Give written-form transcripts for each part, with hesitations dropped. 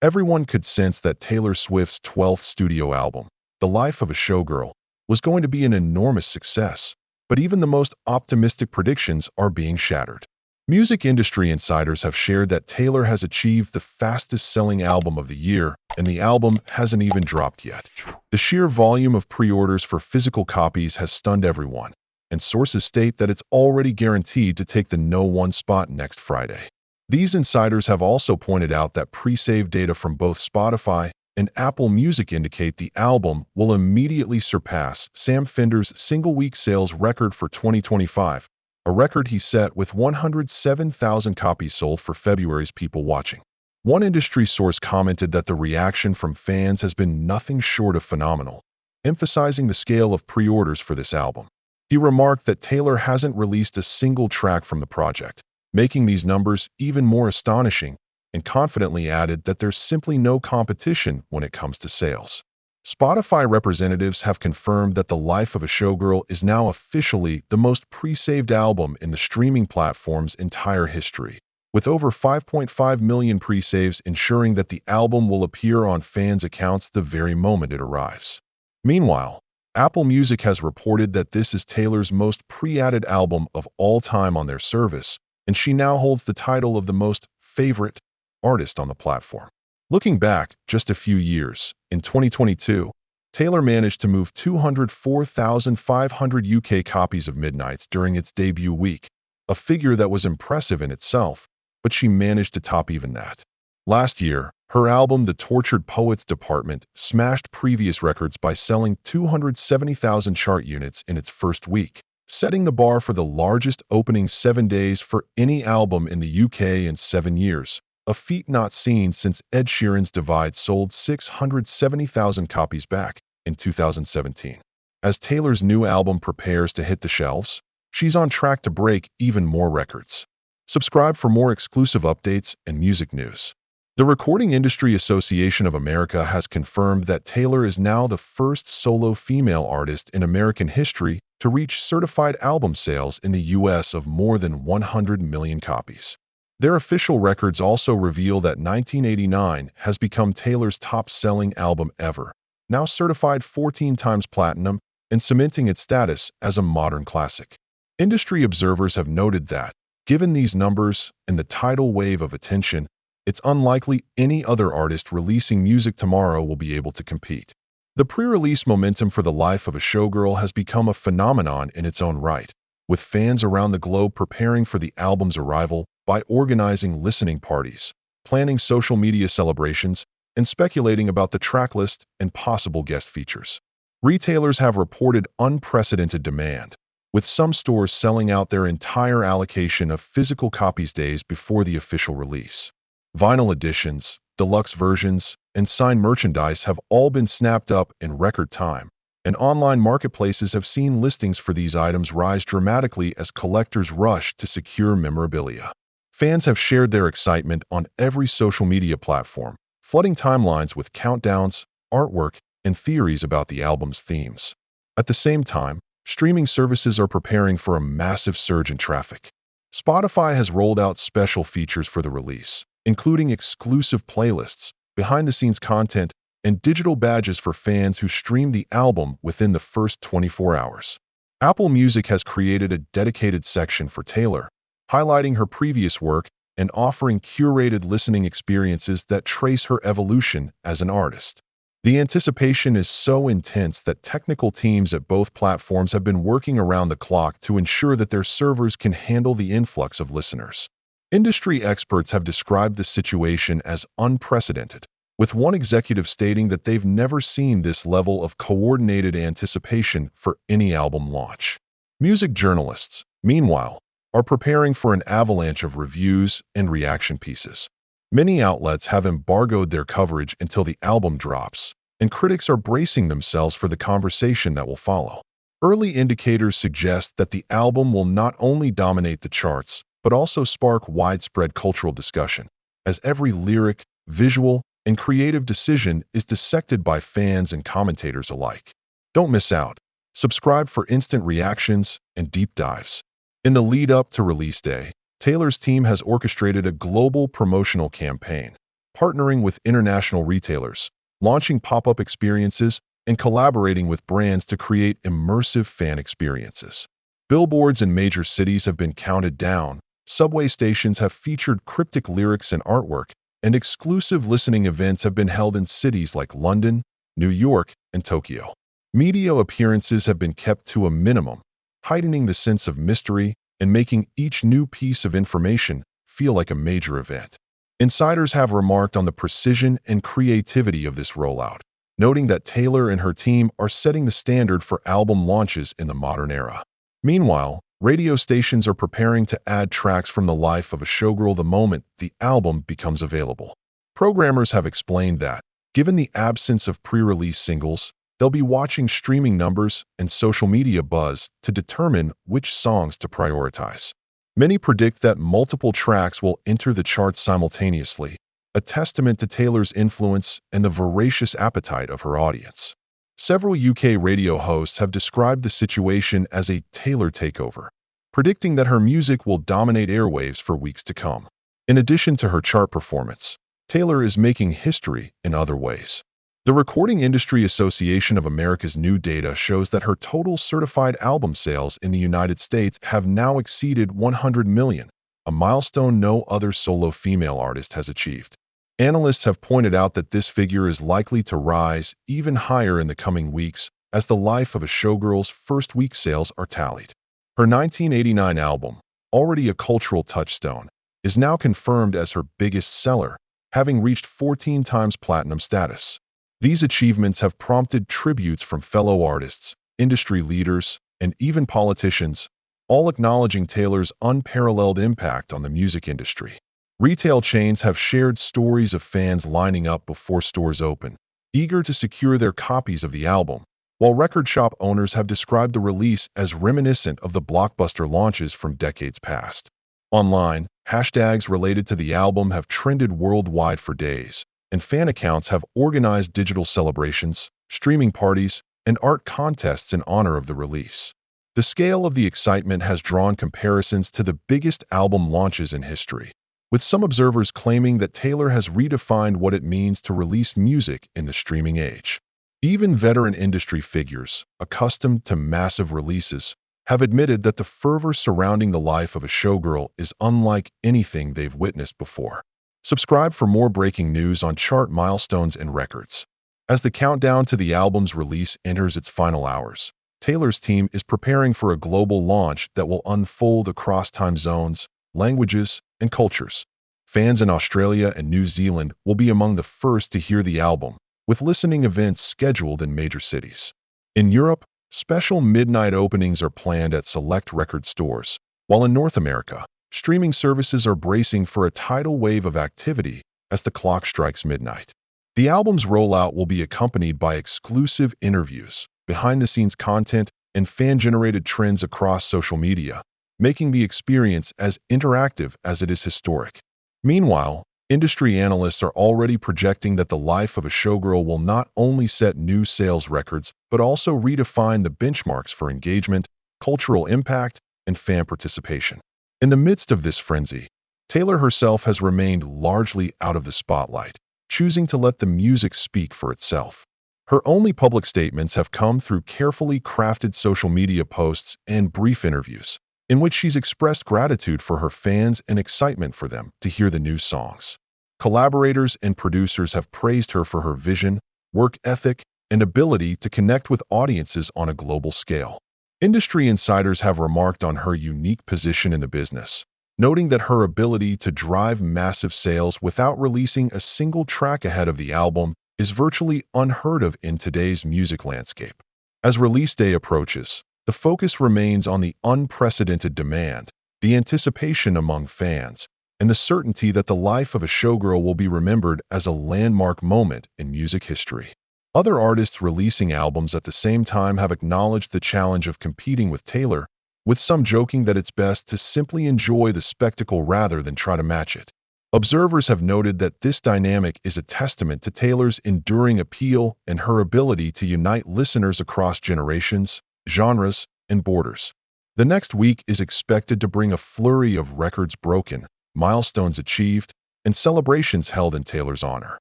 Everyone could sense that Taylor Swift's 12th studio album, The Life of a Showgirl, was going to be an enormous success, but even the most optimistic predictions are being shattered. Music industry insiders have shared that Taylor has achieved the fastest-selling album of the year, and the album hasn't even dropped yet. The sheer volume of pre-orders for physical copies has stunned everyone, and sources state that it's already guaranteed to take the #1 spot next Friday. These insiders have also pointed out that pre-save data from both Spotify and Apple Music indicate the album will immediately surpass Sam Fender's single-week sales record for 2025, a record he set with 107,000 copies sold for February's People Watching. One industry source commented that the reaction from fans has been nothing short of phenomenal, emphasizing the scale of pre-orders for this album. He remarked that Taylor hasn't released a single track from the project, making these numbers even more astonishing, and confidently added that there's simply no competition when it comes to sales. Spotify representatives have confirmed that The Life of a Showgirl is now officially the most pre-saved album in the streaming platform's entire history, with over 5.5 million pre-saves ensuring that the album will appear on fans' accounts the very moment it arrives. Meanwhile, Apple Music has reported that this is Taylor's most pre-added album of all time on their service, and she now holds the title of the most favorite artist on the platform. Looking back just a few years, in 2022, Taylor managed to move 204,500 UK copies of Midnights during its debut week, a figure that was impressive in itself, but she managed to top even that. Last year, her album The Tortured Poets Department smashed previous records by selling 270,000 chart units in its first week, setting the bar for the largest opening 7 days for any album in the UK in 7 years, a feat not seen since Ed Sheeran's Divide sold 670,000 copies back in 2017. As Taylor's new album prepares to hit the shelves, she's on track to break even more records. Subscribe for more exclusive updates and music news. The Recording Industry Association of America has confirmed that Taylor is now the first solo female artist in American history to reach certified album sales in the U.S. of more than 100 million copies. Their official records also reveal that 1989 has become Taylor's top-selling album ever, now certified 14 times platinum and cementing its status as a modern classic. Industry observers have noted that, given these numbers and the tidal wave of attention, it's unlikely any other artist releasing music tomorrow will be able to compete. The pre-release momentum for The Life of a Showgirl has become a phenomenon in its own right, with fans around the globe preparing for the album's arrival by organizing listening parties, planning social media celebrations, and speculating about the tracklist and possible guest features. Retailers have reported unprecedented demand, with some stores selling out their entire allocation of physical copies days before the official release. Vinyl editions, deluxe versions, and signed merchandise have all been snapped up in record time, and online marketplaces have seen listings for these items rise dramatically as collectors rush to secure memorabilia. Fans have shared their excitement on every social media platform, flooding timelines with countdowns, artwork, and theories about the album's themes. At the same time, streaming services are preparing for a massive surge in traffic. Spotify has rolled out special features for the release, including exclusive playlists, behind-the-scenes content, and digital badges for fans who stream the album within the first 24 hours. Apple Music has created a dedicated section for Taylor, highlighting her previous work and offering curated listening experiences that trace her evolution as an artist. The anticipation is so intense that technical teams at both platforms have been working around the clock to ensure that their servers can handle the influx of listeners. Industry experts have described the situation as unprecedented, with one executive stating that they've never seen this level of coordinated anticipation for any album launch. Music journalists, meanwhile, are preparing for an avalanche of reviews and reaction pieces. Many outlets have embargoed their coverage until the album drops, and critics are bracing themselves for the conversation that will follow. Early indicators suggest that the album will not only dominate the charts, but also spark widespread cultural discussion, as every lyric, visual, and creative decision is dissected by fans and commentators alike. Don't miss out. Subscribe for instant reactions and deep dives. In the lead-up to release day, Taylor's team has orchestrated a global promotional campaign, partnering with international retailers, launching pop-up experiences, and collaborating with brands to create immersive fan experiences. Billboards in major cities have been counted down, subway stations have featured cryptic lyrics and artwork, and exclusive listening events have been held in cities like London, New York, and Tokyo. Media appearances have been kept to a minimum, heightening the sense of mystery and making each new piece of information feel like a major event. Insiders have remarked on the precision and creativity of this rollout, noting that Taylor and her team are setting the standard for album launches in the modern era. Meanwhile, radio stations are preparing to add tracks from the life of a showgirl the moment the album becomes available. Programmers have explained that, given the absence of pre-release singles, they'll be watching streaming numbers and social media buzz to determine which songs to prioritize. Many predict that multiple tracks will enter the charts simultaneously, a testament to Taylor's influence and the voracious appetite of her audience. Several UK radio hosts have described the situation as a Taylor takeover, predicting that her music will dominate airwaves for weeks to come. In addition to her chart performance, Taylor is making history in other ways. The Recording Industry Association of America's new data shows that her total certified album sales in the United States have now exceeded 100 million, a milestone no other solo female artist has achieved. Analysts have pointed out that this figure is likely to rise even higher in the coming weeks as the life of a showgirl's first week sales are tallied. Her 1989 album, already a cultural touchstone, is now confirmed as her biggest seller, having reached 14 times platinum status. These achievements have prompted tributes from fellow artists, industry leaders, and even politicians, all acknowledging Taylor's unparalleled impact on the music industry. Retail chains have shared stories of fans lining up before stores open, eager to secure their copies of the album, while record shop owners have described the release as reminiscent of the blockbuster launches from decades past. Online, hashtags related to the album have trended worldwide for days, and fan accounts have organized digital celebrations, streaming parties, and art contests in honor of the release. The scale of the excitement has drawn comparisons to the biggest album launches in history, with some observers claiming that Taylor has redefined what it means to release music in the streaming age. Even veteran industry figures, accustomed to massive releases, have admitted that the fervor surrounding the life of a showgirl is unlike anything they've witnessed before. Subscribe for more breaking news on chart milestones and records. As the countdown to the album's release enters its final hours, Taylor's team is preparing for a global launch that will unfold across time zones, languages, and cultures. Fans in Australia and New Zealand will be among the first to hear the album, with listening events scheduled in major cities. In Europe, special midnight openings are planned at select record stores, while in North America, streaming services are bracing for a tidal wave of activity as the clock strikes midnight. The album's rollout will be accompanied by exclusive interviews, behind-the-scenes content, and fan-generated trends across social media, making the experience as interactive as it is historic. Meanwhile, industry analysts are already projecting that the life of a showgirl will not only set new sales records, but also redefine the benchmarks for engagement, cultural impact, and fan participation. In the midst of this frenzy, Taylor herself has remained largely out of the spotlight, choosing to let the music speak for itself. Her only public statements have come through carefully crafted social media posts and brief interviews, in which she's expressed gratitude for her fans and excitement for them to hear the new songs. Collaborators and producers have praised her for her vision, work ethic, and ability to connect with audiences on a global scale. Industry insiders have remarked on her unique position in the business, noting that her ability to drive massive sales without releasing a single track ahead of the album is virtually unheard of in today's music landscape. As release day approaches, the focus remains on the unprecedented demand, the anticipation among fans, and the certainty that the life of a showgirl will be remembered as a landmark moment in music history. Other artists releasing albums at the same time have acknowledged the challenge of competing with Taylor, with some joking that it's best to simply enjoy the spectacle rather than try to match it. Observers have noted that this dynamic is a testament to Taylor's enduring appeal and her ability to unite listeners across generations, genres, and borders. The next week is expected to bring a flurry of records broken, milestones achieved, and celebrations held in Taylor's honor.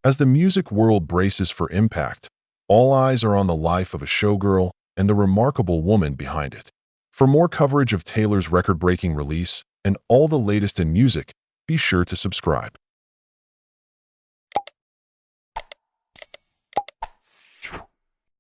As the music world braces for impact, all eyes are on the life of a showgirl and the remarkable woman behind it. For more coverage of Taylor's record-breaking release and all the latest in music, be sure to subscribe.